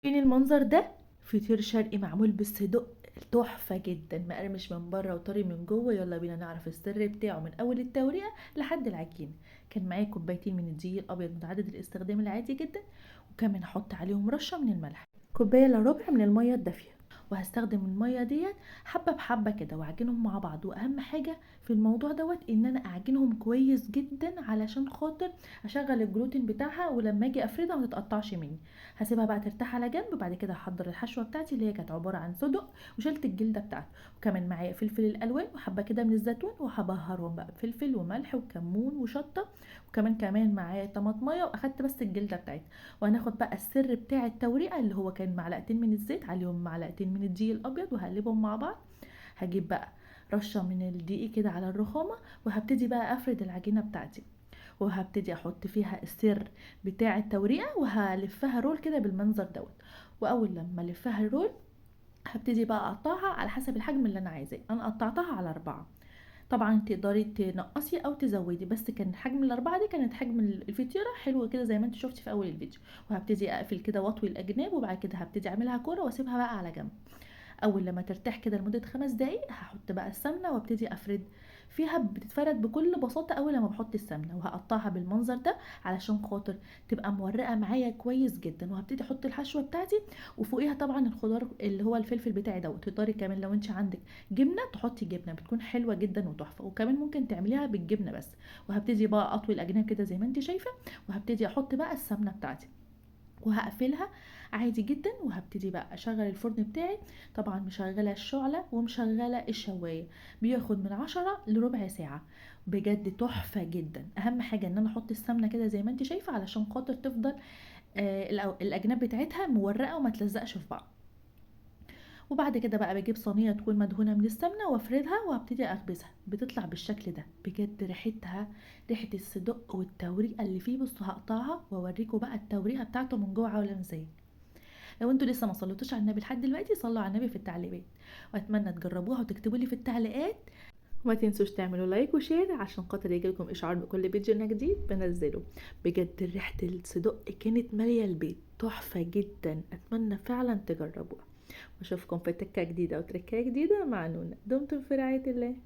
فين المنظر ده؟ فطير شرقي معمول بالصدق، تحفة جدا، مقرمش من بره وطري من جوه. يلا بينا نعرف السر بتاعه من اول التوريقة لحد العجين. كان معايا كوبايتين من الدقيق الابيض متعدد الاستخدام العادي جدا، وكمان هحط عليهم رشة من الملح، كوباية الا ربع من المية الدافية. وهستخدم المية ديت حبة بحبة كده واعجنهم مع بعض. واهم حاجة في الموضوع دوت ان انا اعجنهم كويس جدا علشان خاطر اشغل الجلوتين بتاعها، ولما اجي افردها ما تتقطعش مني. هسيبها بقى ترتاح على جنب. وبعد كده هحضر الحشوه بتاعتي اللي هي كانت عباره عن صدق، وشلت الجلده بتاعته. وكمان معايا فلفل الالوان وحبه كده من الزيتون، وهبهرهم بقى بفلفل وملح وكمون وشطه. وكمان معايا طماطميه، واخدت بس الجلده بتاعتها. وهناخد بقى السر بتاع التوريقه اللي هو كان معلقتين من الزيت عليهم معلقتين من الدقيق الابيض، وهقلبهم مع بعض. هجيب بقى رشه من الدقيق كده على الرخامه، وهبتدي بقى افرد العجينه بتاعتي. وهبتدي احط فيها السر بتاع التوريقه، وهلفها رول كده بالمنظر دوت. واول لما الفها الرول هبتدي بقى اقطعها على حسب الحجم اللي انا عايزاه. انا قطعتها على 4. طبعا تقدري تنقصي او تزودي، بس كان حجم الاربعه دي كانت حجم الفطيره حلوه كده زي ما انت شفتي في اول الفيديو. وهبتدي اقفل كده واطوي الاجناب، وبعد كده هبتدي اعملها كوره واسيبها بقى على جنب. اول لما ترتاح كده لمده 5 دقايق هحط بقى السمنه وابتدي افرد فيها. بتتفرد بكل بساطه اول لما بحط السمنه، وهقطعها بالمنظر ده علشان خاطر تبقى مورقه معايا كويس جدا. وهبتدي احط الحشوه بتاعتي، وفوقيها طبعا الخضار اللي هو الفلفل بتاعي دوت. تقدري كمان لو انت عندك جبنه تحطي جبنه، بتكون حلوه جدا وتحفه. وكمان ممكن تعمليها بالجبنه بس. وهبتدي بقى اطوي الاجناب كده زي ما انت شايفه. وهبتدي احط بقى السمنه بتاعتي، وهقفلها عادي جدا. وهبتدي بقى اشغل الفرن بتاعي. طبعا مشغله الشعله ومشغله الشوايه، بياخد من 10 لربع ساعه. بجد تحفه جدا. اهم حاجه ان انا احط السمنه كده زي ما انت شايفه علشان خاطر تفضل الاجناب بتاعتها مورقه وما تلزقش في بعض. وبعد كده بقى بجيب صينيه تكون مدهونه من السمنه وافردها، وابتدي اخبزها. بتطلع بالشكل ده بجد، ريحتها ريحه الصدق والتوريقه اللي فيه. بصوا هقطعها واوريكم بقى التوريقه بتاعته من جوه عامله ازاي. لو انتوا لسه ما صليتوش على النبي لحد دلوقتي، صلوا على النبي في التعليقات. واتمنى تجربوها وتكتبوا لي في التعليقات. وما تنسوش تعملوا لايك وشير عشان خاطر يجيلكم اشعار بكل فيديو جديد بنزله. بجد ريحه الصدق كانت ماليه البيت، تحفه جدا. اتمنى فعلا تجربوها. واشوفكم في تكه جديده وتركه جديده مع نونا. دمتم في رعايه الله.